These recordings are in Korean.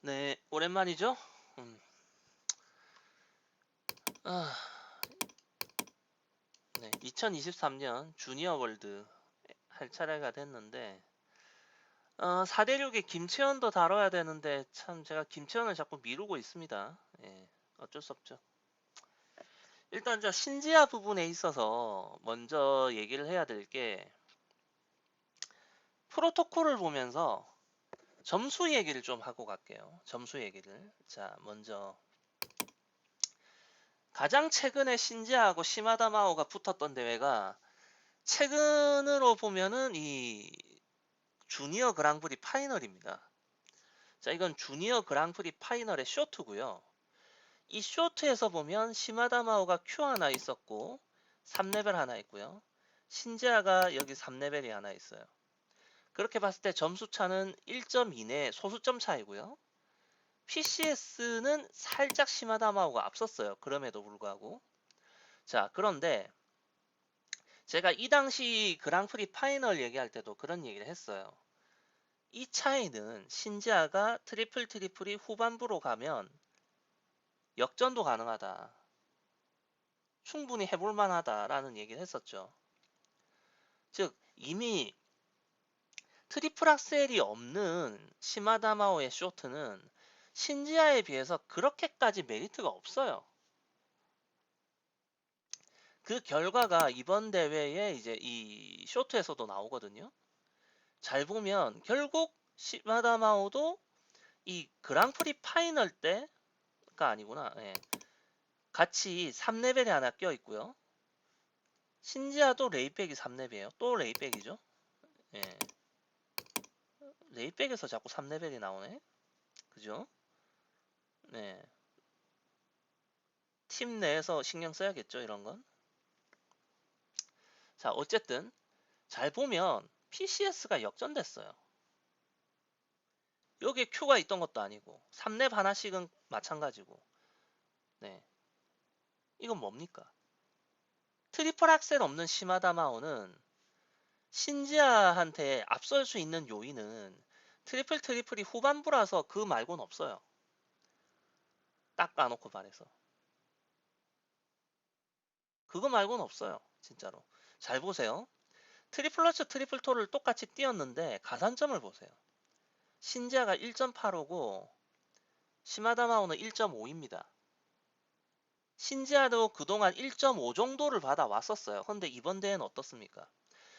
네, 오랜만이죠? 음, 아, 네, 2023년 주니어 월드 할 차례가 됐는데, 4대6에 김채연도 다뤄야 되는데, 참 제가 김채연을 자꾸 미루고 있습니다. 예, 어쩔 수 없죠. 일단 저 신지아 부분에 있어서 먼저 얘기를 해야 될 게, 프로토콜을 보면서 점수 얘기를 좀 하고 갈게요. 점수 얘기를. 자, 먼저 가장 최근에 신지아하고 시마다 마오가 붙었던 대회가 최근으로 보면은 이 주니어 그랑프리 파이널입니다. 자, 이건 주니어 그랑프리 파이널의 쇼트고요. 이 쇼트에서 보면 시마다마오가 Q 하나 있었고 3레벨 하나 있고요. 신지아가 여기 3레벨이 하나 있어요. 그렇게 봤을 때 점수 차는 1점 이내 소수점 차이고요. PCS는 살짝 시마다마오가 앞섰어요. 그럼에도 불구하고. 자, 그런데 제가 이 당시 그랑프리 파이널 얘기할 때도 그런 얘기를 했어요. 이 차이는 신지아가 트리플이 후반부로 가면 역전도 가능하다. 충분히 해볼 만하다라는 얘기를 했었죠. 즉 이미 트리플 악셀이 없는 시마다마오의 쇼트는 신지아에 비해서 그렇게까지 메리트가 없어요. 그 결과가 이번 대회에 이제 이 쇼트에서도 나오거든요. 잘 보면 결국 시마다마오도 이 그랑프리 파이널 때가 아니구나. 예. 같이 3레벨이 하나 껴 있고요. 신지아도 레이백이 3레벨이에요. 또 레이백이죠. 예. 레이백에서 자꾸 3레벨이 나오네. 그죠? 네. 팀 내에서 신경 써야겠죠, 이런 건. 자, 어쨌든 잘 보면 PCS가 역전됐어요. 여기에 Q가 있던 것도 아니고 3렙 하나씩은 마찬가지고. 네. 이건 뭡니까? 트리플 악셀 없는 시마다마오는 신지아한테 앞설 수 있는 요인은 트리플이 후반부라서 그 말고는 없어요. 딱 까놓고 말해서. 그거 말고는 없어요. 진짜로. 잘 보세요. 트리플러츠 트리플토를 똑같이 띄었는데 가산점을 보세요. 신지아가 1.85고 시마다마오는 1.5입니다. 신지아도 그동안 1.5 정도를 받아왔었어요. 근데 이번 대회는 어떻습니까?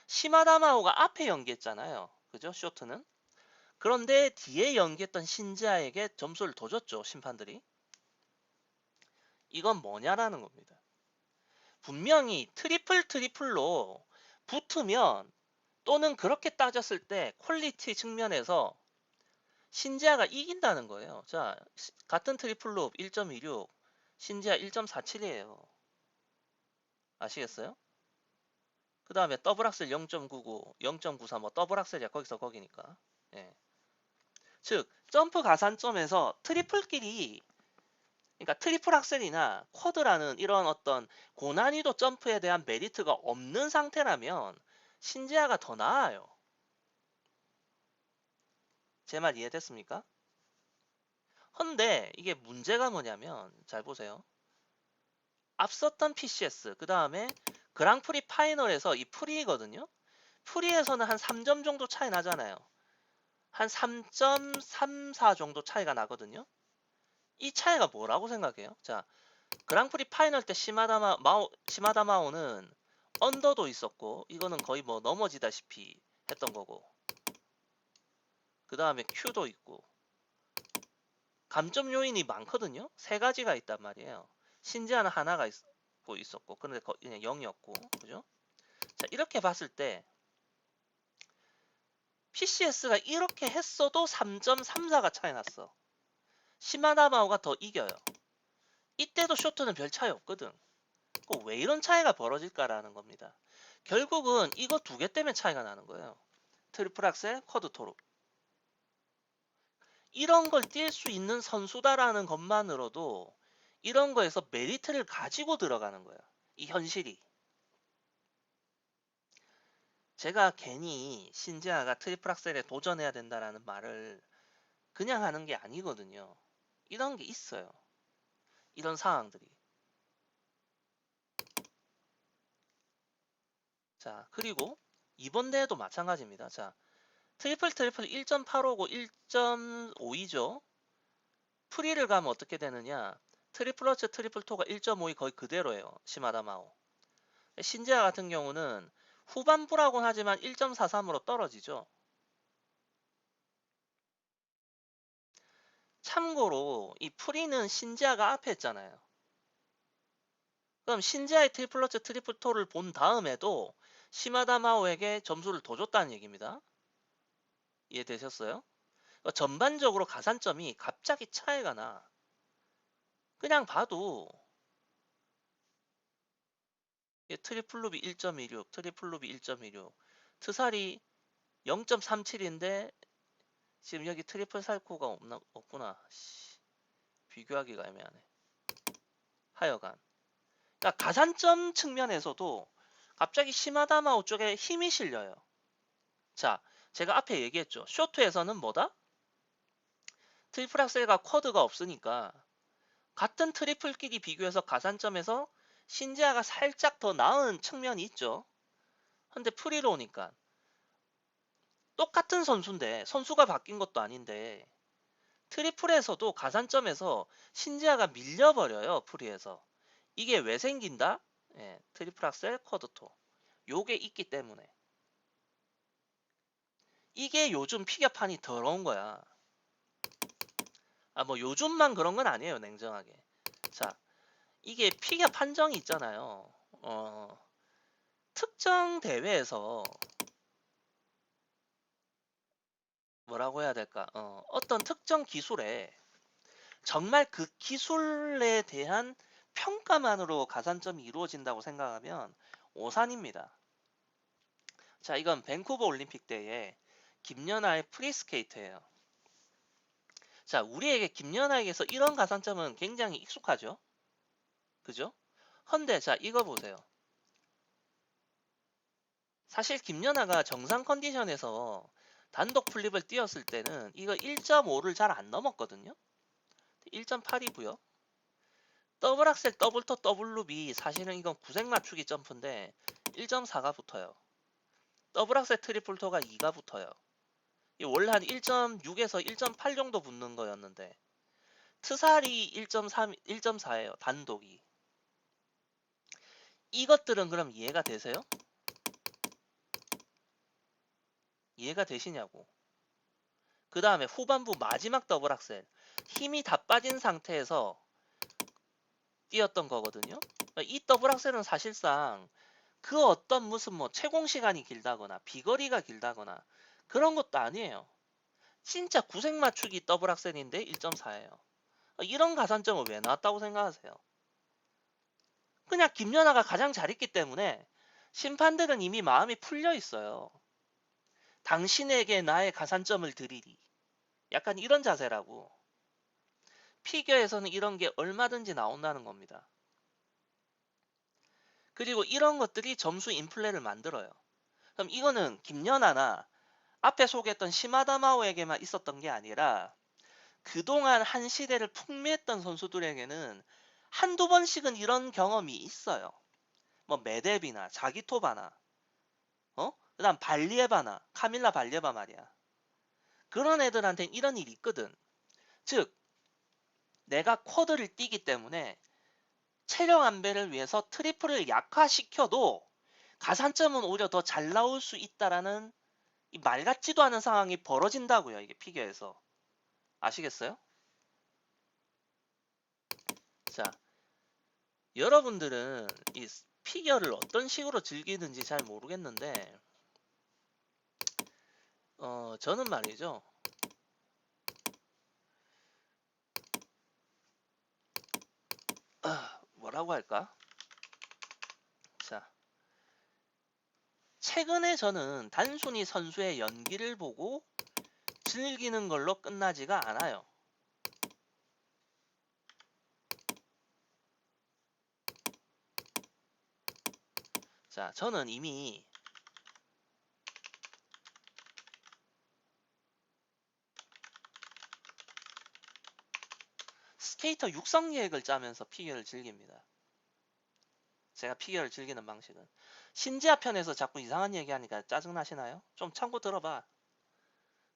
시마다마오가 앞에 연기했잖아요. 그죠? 쇼트는. 그런데 뒤에 연기했던 신지아에게 점수를 더 줬죠. 심판들이. 이건 뭐냐라는 겁니다. 분명히 트리플로 붙으면 또는 그렇게 따졌을 때 퀄리티 측면에서 신지아가 이긴다는 거예요. 자, 같은 트리플로 1.26, 신지아 1.47이에요. 아시겠어요? 그 다음에 더블 악셀 0.99, 0.93, 뭐 더블 악셀이야. 거기서 거기니까. 예. 즉, 점프 가산점에서 트리플끼리, 그러니까 트리플 악셀이나 쿼드라는 이런 어떤 고난이도 점프에 대한 메리트가 없는 상태라면 신지아가 더 나아요. 제 말 이해됐습니까? 근데 이게 문제가 뭐냐면 잘 보세요. 앞섰던 PCS 그 다음에 그랑프리 파이널에서 이 프리거든요. 프리에서는 한 3점 정도 차이 나잖아요. 한 3.34 정도 차이가 나거든요. 이 차이가 뭐라고 생각해요? 자, 그랑프리 파이널 때 시마다마오는 언더도 있었고 이거는 거의 뭐 넘어지다시피 했던 거고 그 다음에 Q도 있고 감점 요인이 많거든요. 세 가지가 있단 말이에요. 신지아는 하나가 있었고 그런데 그냥 0이었고 그죠? 자, 이렇게 봤을 때 PCS가 이렇게 했어도 3.34가 차이 났어. 시마다마오가 더 이겨요. 이때도 쇼트는 별 차이 없거든. 왜 이런 차이가 벌어질까라는 겁니다. 결국은 이거 두 개 때문에 차이가 나는 거예요. 트리플 악셀, 쿼드 토르. 이런 걸 뛸 수 있는 선수다라는 것만으로도 이런 거에서 메리트를 가지고 들어가는 거예요. 이 현실이. 제가 괜히 신지아가 트리플 악셀에 도전해야 된다라는 말을 그냥 하는 게 아니거든요. 이런 게 있어요. 이런 상황들이. 자, 그리고 이번 대회도 마찬가지입니다. 자, 트리플 1.85고 1.52죠. 프리를 가면 어떻게 되느냐? 트리플러츠 트리플 토가 1.52 거의 그대로예요. 시마다 마오. 신지아 같은 경우는 후반부라고는 하지만 1.43으로 떨어지죠. 참고로 이 프리는 신지아가 앞에 했잖아요. 그럼 신지아의 트리플러츠 트리플 토를 본 다음에도 시마다 마오에게 점수를 더 줬다는 얘기입니다. 이해되셨어요? 그러니까 전반적으로 가산점이 갑자기 차이가 나. 그냥 봐도 트리플 루비 1.16, 트리플 루비 1.16, 트살이 0.37인데 지금 여기 트리플 살코가 없구나. 비교하기가 애매하네. 하여간. 그러니까 가산점 측면에서도 갑자기 시마다마오 쪽에 힘이 실려요. 자, 제가 앞에 얘기했죠. 쇼트에서는 뭐다? 트리플 악셀과 쿼드가 없으니까 같은 트리플끼리 비교해서 가산점에서 신지아가 살짝 더 나은 측면이 있죠. 근데 프리로 오니까 똑같은 선수인데 선수가 바뀐 것도 아닌데 트리플에서도 가산점에서 신지아가 밀려버려요. 프리에서. 이게 왜 생긴다? 예, 트리플 악셀 쿼드토. 요게 있기 때문에. 이게 요즘 피겨판이 더러운 거야. 아, 뭐 요즘만 그런 건 아니에요. 냉정하게. 자, 이게 피겨 판정이 있잖아요. 특정 대회에서 뭐라고 해야 될까? 어떤 특정 기술에 정말 그 기술에 대한 평가만으로 가산점이 이루어진다고 생각하면 오산입니다. 자, 이건 밴쿠버 올림픽 때의 김연아의 프리스케이트예요. 자, 우리에게 김연아에게서 이런 가산점은 굉장히 익숙하죠? 그죠? 헌데 자, 이거 보세요. 사실 김연아가 정상 컨디션에서 단독 플립을 뛰었을 때는 이거 1.5를 잘 안 넘었거든요. 1.8이고요. 더블 악셀 더블토 더블루비 사실은 이건 구색 맞추기 점프인데 1.4가 붙어요. 더블 악셀 트리플토가 2가 붙어요. 원래 한 1.6에서 1.8 정도 붙는 거였는데 트살이 1.3, 1.4예요. 단독이. 이것들은 그럼 이해가 되세요? 이해가 되시냐고. 그 다음에 후반부 마지막 더블 악셀 힘이 다 빠진 상태에서 뛰었던 거거든요. 이 더블 악셀은 사실상 그 어떤 무슨 뭐 채공 시간이 길다거나 비거리가 길다거나 그런 것도 아니에요. 진짜 구색 맞추기 더블 악셀인데 1.4예요. 이런 가산점을 왜 나왔다고 생각하세요? 그냥 김연아가 가장 잘했기 때문에 심판들은 이미 마음이 풀려 있어요. 당신에게 나의 가산점을 드리리. 약간 이런 자세라고. 피겨에서는 이런 게 얼마든지 나온다는 겁니다. 그리고 이런 것들이 점수 인플레를 만들어요. 그럼 이거는 김연아나 앞에 소개했던 시마다마오에게만 있었던 게 아니라 그동안 한 시대를 풍미했던 선수들에게는 한두 번씩은 이런 경험이 있어요. 뭐 메데비나 자기토바나 그다음 발리에바나 카밀라 발리에바 말이야. 그런 애들한테는 이런 일이 있거든. 즉 내가 쿼드를 뛰기 때문에 체력 안배를 위해서 트리플을 약화시켜도 가산점은 오히려 더 잘 나올 수 있다라는 이 말 같지도 않은 상황이 벌어진다고요. 이게 피겨에서. 아시겠어요? 자, 여러분들은 이 피겨를 어떤 식으로 즐기는지 잘 모르겠는데 저는 말이죠. 뭐라고 할까? 자, 최근에 저는 단순히 선수의 연기를 보고 즐기는 걸로 끝나지가 않아요. 자, 저는 이미 스케이터 육성 계획을 짜면서 피겨를 즐깁니다. 제가 피겨를 즐기는 방식은. 신지아 편에서 자꾸 이상한 얘기하니까 짜증나시나요? 좀 참고 들어봐.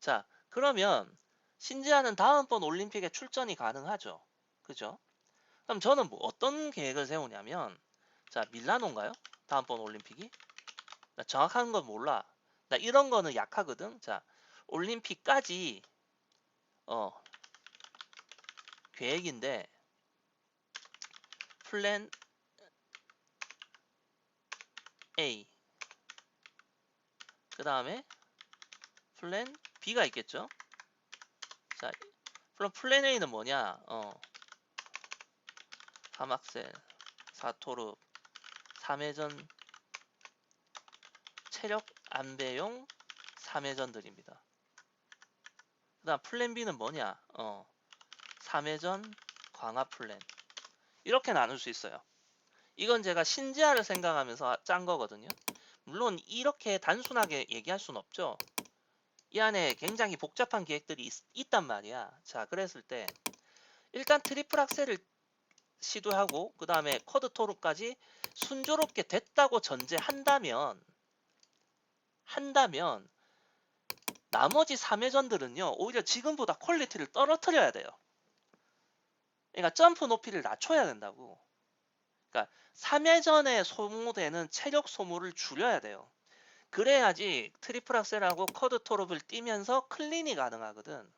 자, 그러면 신지아는 다음번 올림픽에 출전이 가능하죠. 그죠? 그럼 저는 뭐 어떤 계획을 세우냐면, 자, 밀라노인가요? 다음번 올림픽이? 나 정확한 건 몰라. 나 이런 거는 약하거든. 자, 올림픽까지 계획인데 플랜 A, 그 다음에 플랜 B가 있겠죠. 자, 그럼 플랜 A는 뭐냐? 하막셀, 사토르, 3회전 체력 안배용 3회전들입니다. 그 다음 플랜 B는 뭐냐? 3회전 강화 플랜. 이렇게 나눌 수 있어요. 이건 제가 신지아를 생각하면서 짠 거거든요. 물론 이렇게 단순하게 얘기할 수는 없죠. 이 안에 굉장히 복잡한 계획들이 있단 말이야. 자, 그랬을 때 일단 트리플 악셀을 시도하고 그 다음에 쿼드 토르까지 순조롭게 됐다고 전제한다면 나머지 3회전들은요 오히려 지금보다 퀄리티를 떨어뜨려야 돼요. 그러니까 점프 높이를 낮춰야 된다고. 그러니까 3회전에 소모되는 체력 소모를 줄여야 돼요. 그래야지 트리플 악셀하고 쿼드 토르를 뛰면서 클린이 가능하거든.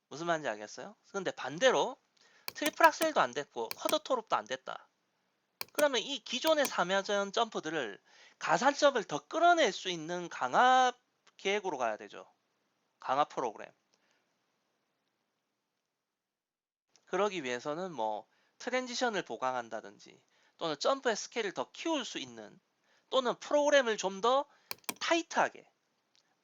무슨 말인지 알겠어요? 근데 반대로 트리플 악셀도 안 됐고 쿼드 토르도 안 됐다. 그러면 이 기존의 3회전 점프들을 가산점을 더 끌어낼 수 있는 강화 계획으로 가야 되죠. 강화 프로그램. 그러기 위해서는 뭐 트랜지션을 보강한다든지 또는 점프의 스케일을 더 키울 수 있는 또는 프로그램을 좀 더 타이트하게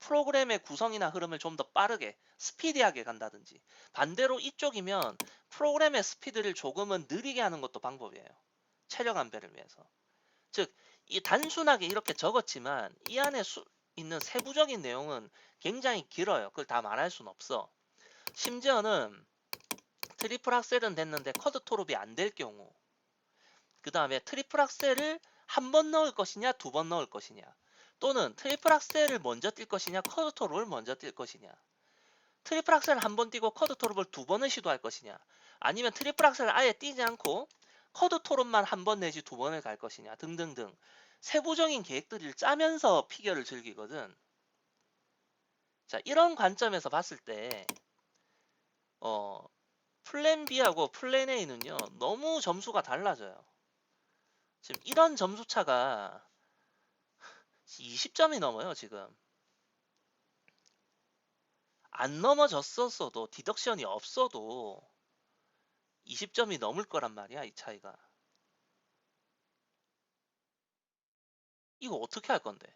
프로그램의 구성이나 흐름을 좀 더 빠르게 스피디하게 간다든지 반대로 이쪽이면 프로그램의 스피드를 조금은 느리게 하는 것도 방법이에요. 체력 안배를 위해서. 즉, 이 단순하게 이렇게 적었지만 이 안에 있는 세부적인 내용은 굉장히 길어요. 그걸 다 말할 수는 없어. 심지어는 트리플 악셀은 됐는데 쿼드 토르비 안 될 경우 그 다음에 트리플 악셀을 한 번 넣을 것이냐 두 번 넣을 것이냐 또는 트리플 악셀을 먼저 뛸 것이냐 쿼드 토르를 먼저 뛸 것이냐 트리플 악셀을 한 번 뛰고 쿼드 토르를 두 번을 시도할 것이냐 아니면 트리플 악셀을 아예 뛰지 않고 쿼드 토르만 한 번 내지 두 번을 갈 것이냐 등등등 세부적인 계획들을 짜면서 피겨를 즐기거든. 자, 이런 관점에서 봤을 때 플랜 B하고 플랜 A는요 너무 점수가 달라져요. 지금 이런 점수 차가 20점이 넘어요. 지금 안 넘어졌었어도 디덕션이 없어도 20점이 넘을 거란 말이야. 이 차이가. 이거 어떻게 할 건데?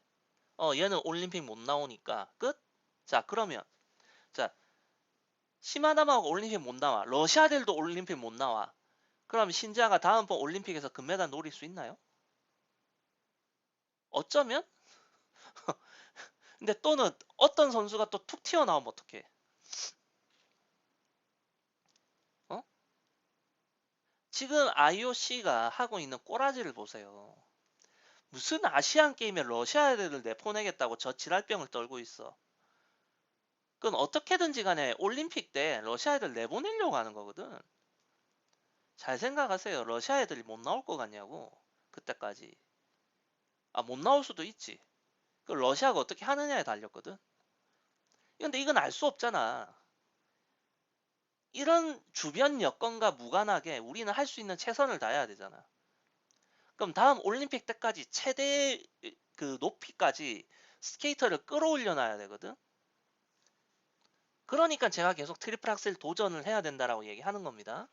얘는 올림픽 못 나오니까 끝? 자, 그러면 자, 시마다마가 올림픽 못 나와. 러시아들도 올림픽 못 나와. 그럼 신지아가 다음번 올림픽에서 금메달 노릴 수 있나요? 어쩌면? 근데 또는 어떤 선수가 또 툭 튀어나오면 어떡해? 어? 지금 IOC가 하고 있는 꼬라지를 보세요. 무슨 아시안 게임에 러시아 애들을 내보내겠다고 저 지랄병을 떨고 있어. 그건 어떻게든지 간에 올림픽 때 러시아 애들 내보내려고 하는 거거든. 잘 생각하세요. 러시아 애들이 못 나올 것 같냐고. 그때까지. 아, 못 나올 수도 있지. 그 러시아가 어떻게 하느냐에 달렸거든. 근데 이건 알 수 없잖아. 이런 주변 여건과 무관하게 우리는 할 수 있는 최선을 다해야 되잖아. 그럼 다음 올림픽 때까지 최대 그 높이까지 스케이터를 끌어올려 놔야 되거든. 그러니까 제가 계속 트리플 악셀 도전을 해야 된다라고 얘기하는 겁니다.